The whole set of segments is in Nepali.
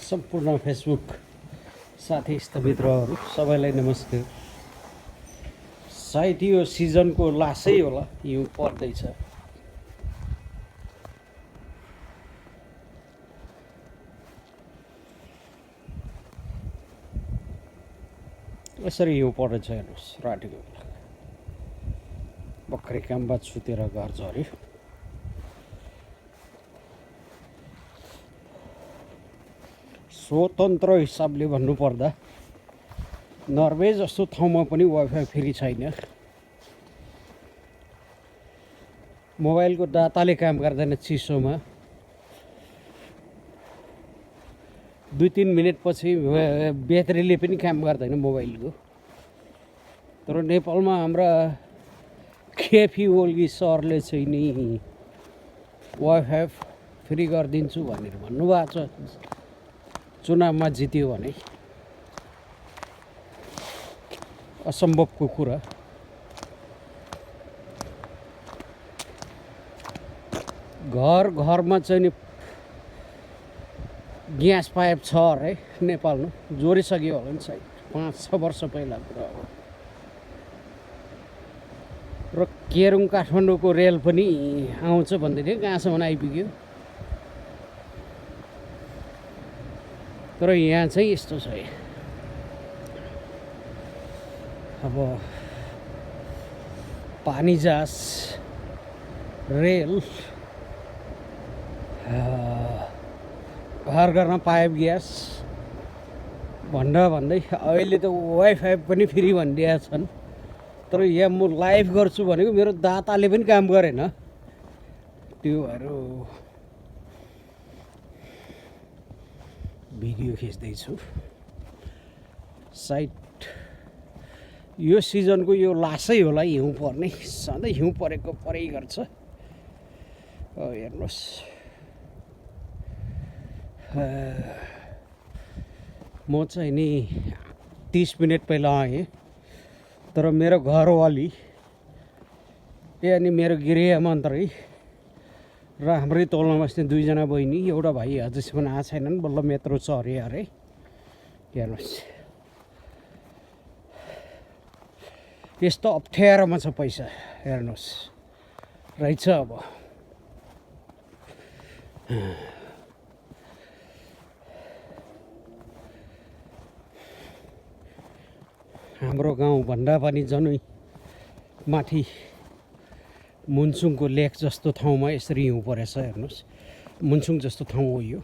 सम्पूर्ण फेसबुक साथी इष्टमित्रहरू सबैलाई नमस्कार। सायद यो सिजनको लासै होला, हिउँ पर्दैछ। यसरी हिउँ परेछ हेर्नुहोस्, रातिको बेला भर्खरै कामबाट सुतेर घर झऱ्यो। स्वतन्त्र हिसाबले भन्नुपर्दा नर्वे जस्तो ठाउँमा पनि वाइफाई फ्री छैन। मोबाइलको डाटाले काम गर्दैन चिसोमा। 2-3 मिनेटपछि ब्याट्रीले पनि काम गर्दैन मोबाइलको। तर नेपालमा हाम्रा केपी ओली सरले चाहिँ नि वाइफाई फ्री गरिदिन्छु भनेर भन्नुभएको छ। चुनावमा जित्यो भने असम्भवको कुरा। घर घरमा चाहिँ नि ग्यास पाइप छ अरे नेपालमा, जोडिसक्यो होला नि सायद 5-6 वर्ष पहिला कुरा हो। र केरुङ काठमाडौँको रेल पनि आउँछ भन्दै थियो, कहाँसम्म आइपुग्यो। तर यहाँ चाहिँ यस्तो छ। अब पानी जहाज, रेल, घर घरमा पाइप ग्यास भन्दै अहिले त वाइफाई पनि फ्री भनिदिएका छन्। तर यहाँ म लाइभ गर्छु भनेको मेरो दाताले पनि काम गरेन। त्योहरू भिडियो खिच्दैछु। सायद यो सिजनको यो लासै होला हिउँ पर्ने। सधैँ हिउँ परेको परै गर्छ। हेर्नुहोस्, म चाहिँ नि 30 मिनट पहिला आएँ। तर मेरो घरवाली अनि मेरो गृहमन्त्री र हाम्रै तलमा बस्ने 2 जना बहिनी, एउटा भाइ अझैसम्म आएको छैनन्। बल्ल मेट्रो चढे अरे। हेर्नुहोस्, यस्तो अप्ठ्यारोमा छ पैसा। हेर्नुहोस् रहेछ। अब हाम्रो गाउँभन्दा पनि जनै माथि मुन्सुङको लेक जस्तो ठाउँमा यसरी हिउँ परेछ। हेर्नुहोस्, मुन्सुङ जस्तो ठाउँ हो यो।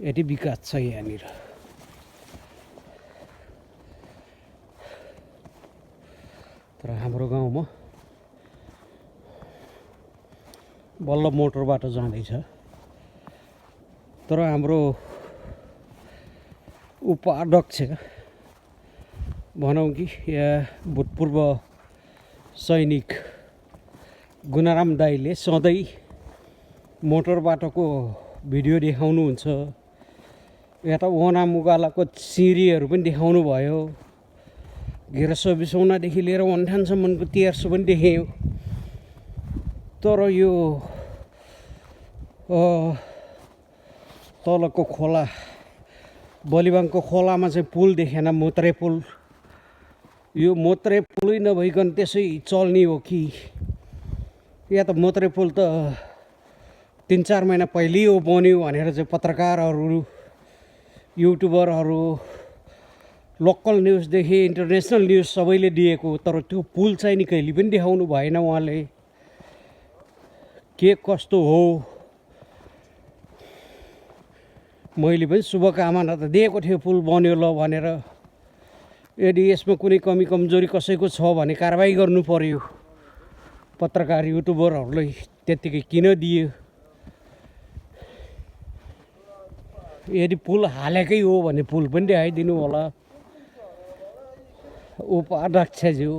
यति विकास छ यहाँनिर। तर हाम्रो गाउँमा बल्ल मोटर बाटो जाँदैछ। तर हाम्रो उपाध्यक्ष भनौँ कि यहाँ भूतपूर्व सैनिक गुनाराम दाईले सधैँ मोटर बाटोको भिडियो देखाउनुहुन्छ। यता वना मुगालाको सिँढीहरू पनि देखाउनु भयो। 1120 लिएर 58सम्मको 1300 पनि देख्यो। तर यो तलको खोला, बलिबाङको खोलामा चाहिँ पुल देखेन, मोत्रे पुल। यो मोत्रे पुलै नभइकन त्यसै चल्ने हो कि? या त मोत्रे पुल त 3-4 महिना पहिल्यै हो बन्यो भनेर चाहिँ पत्रकारहरू, युट्युबरहरू, लोकल न्युजदेखि इन्टरनेसनल न्युज सबैले दिएको। तर त्यो पुल चाहिँ नि कहिले पनि देखाउनु भएन उहाँले। के कस्तो हो? मैले पनि शुभकामना त दिएको थियो पुल बन्यो ल भनेर। यदि यसमा कुनै कमी कमजोरी कसैको छ भने कारबाही गर्नु पर्यो। पत्रकार युट्युबरहरूलाई त्यत्तिकै किन दियो? यदि पुल हालेकै हो भने पुल पनि देखाइदिनु होला उपाध्यक्षज्यू।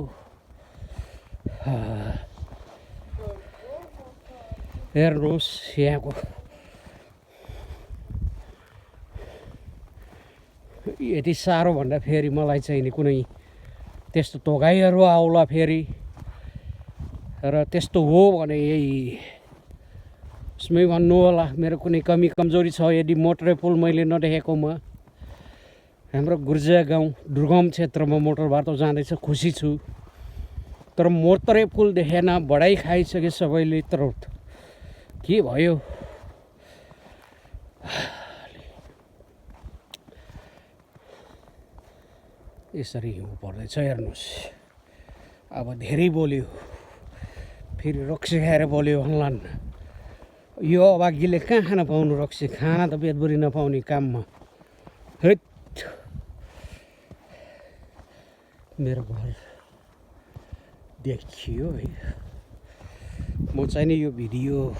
हेर्नुहोस् यहाँको यति साह्रो भन्दा फेरि मलाई चाहिँ नि कुनै त्यस्तो तोगाइहरू आउला फेरि। र त्यस्तो हो भने यही उसमै भन्नु होला मेरो कुनै कमी कमजोरी छ यदि मोटरे पुल मैले नदेखेकोमा। हाम्रो गुर्जा गाउँ दुर्गम क्षेत्रमा मोटर बाटो जाँदैछ, खुसी छु। तर मोटरे पुल देखेन, बढाइ खाइसके सबैले। तर के भयो? यसरी हिउँ पर्दैछ हेर्नुहोस्। अब धेरै बोल्यो, फेरि रक्सी खाएर बोल्यो भन्लान्। यो अभागीले कहाँ खान पाउनु रक्सी? खाना त पेटभरि नपाउने काममा। हैट, मेरो घर देखियो है। म चाहिँ नि यो भिडियो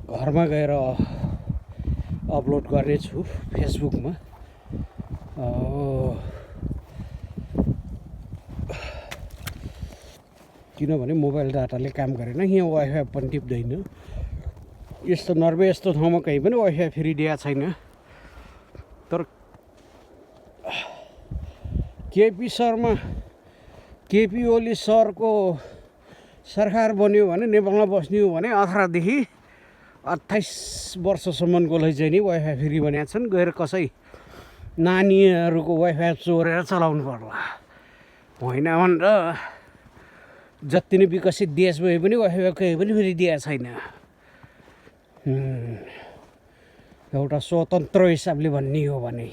घरमा गएर अपलोड गर्नेछु फेसबुकमा। किनभने मोबाइल डाटाले काम गरेन, यहाँ वाइफाई पनि टिप्दैन। यस्तो नर्वे यस्तो ठाउँमा कहीँ पनि वाइफाई फेरि दिएको छैन। तर केपी शर्मा, केपी ओली सरको सरकार बन्यो भने नेपालमा बस्ने हो भने 18देखि 28 वर्षसम्मकोलाई चाहिँ नि वाइफाई फ्री बनाएका छन्। गएर कसै नानीहरूको वाइफाई चोरेर चलाउनु पर्ला। होइन भनेर जति नै विकसित देश भए पनि वाइफाई केही पनि फेरि दिएको छैन। एउटा स्वतन्त्र हिसाबले भन्ने हो भने,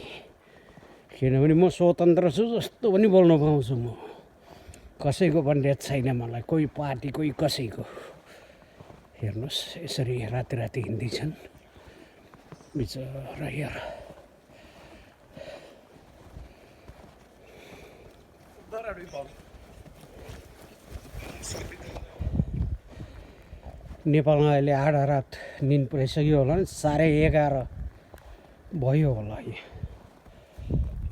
किनभने म स्वतन्त्र छु, जस्तो पनि बोल्न पाउँछु म। कसैको बन्देज छैन मलाई, कोही पार्टी कोही कसैको। हेर्नुहोस् यसरी राति राति हिँड्दैछन् बिचरा यार। नेपालमा अहिले आधा रात निन्द पुऱ्याइसक्यो होला नि, 11:30 भयो होला।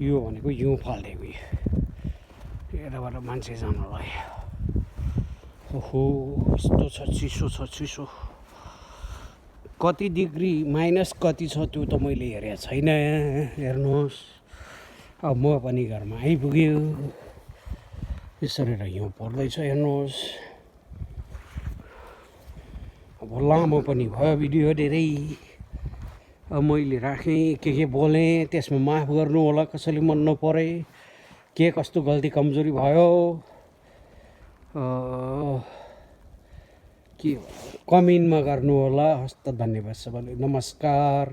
यो भनेको हिउँ फाल्देको यताबाट मान्छे जानलाई। ओहो यस्तो छ, चिसो छ, चिसो। कति डिग्री माइनस कति छ त्यो त मैले हेरेको छैन। हेर्नुहोस् अब म पनि घरमा आइपुग्यो। यसरी हिउँ पर्दैछ हेर्नुहोस्। अब लामो पनि भयो भिडियो धेरै। अब मैले राखेँ, के बोलेँ त्यसमा माफ गर्नु होला कसैले मन नपरे। के कस्तो गल्ती कमजोरी भयो के कमेन्टमा गर्नु होला। हस्त धन्यवाद सबैलाई, नमस्कार।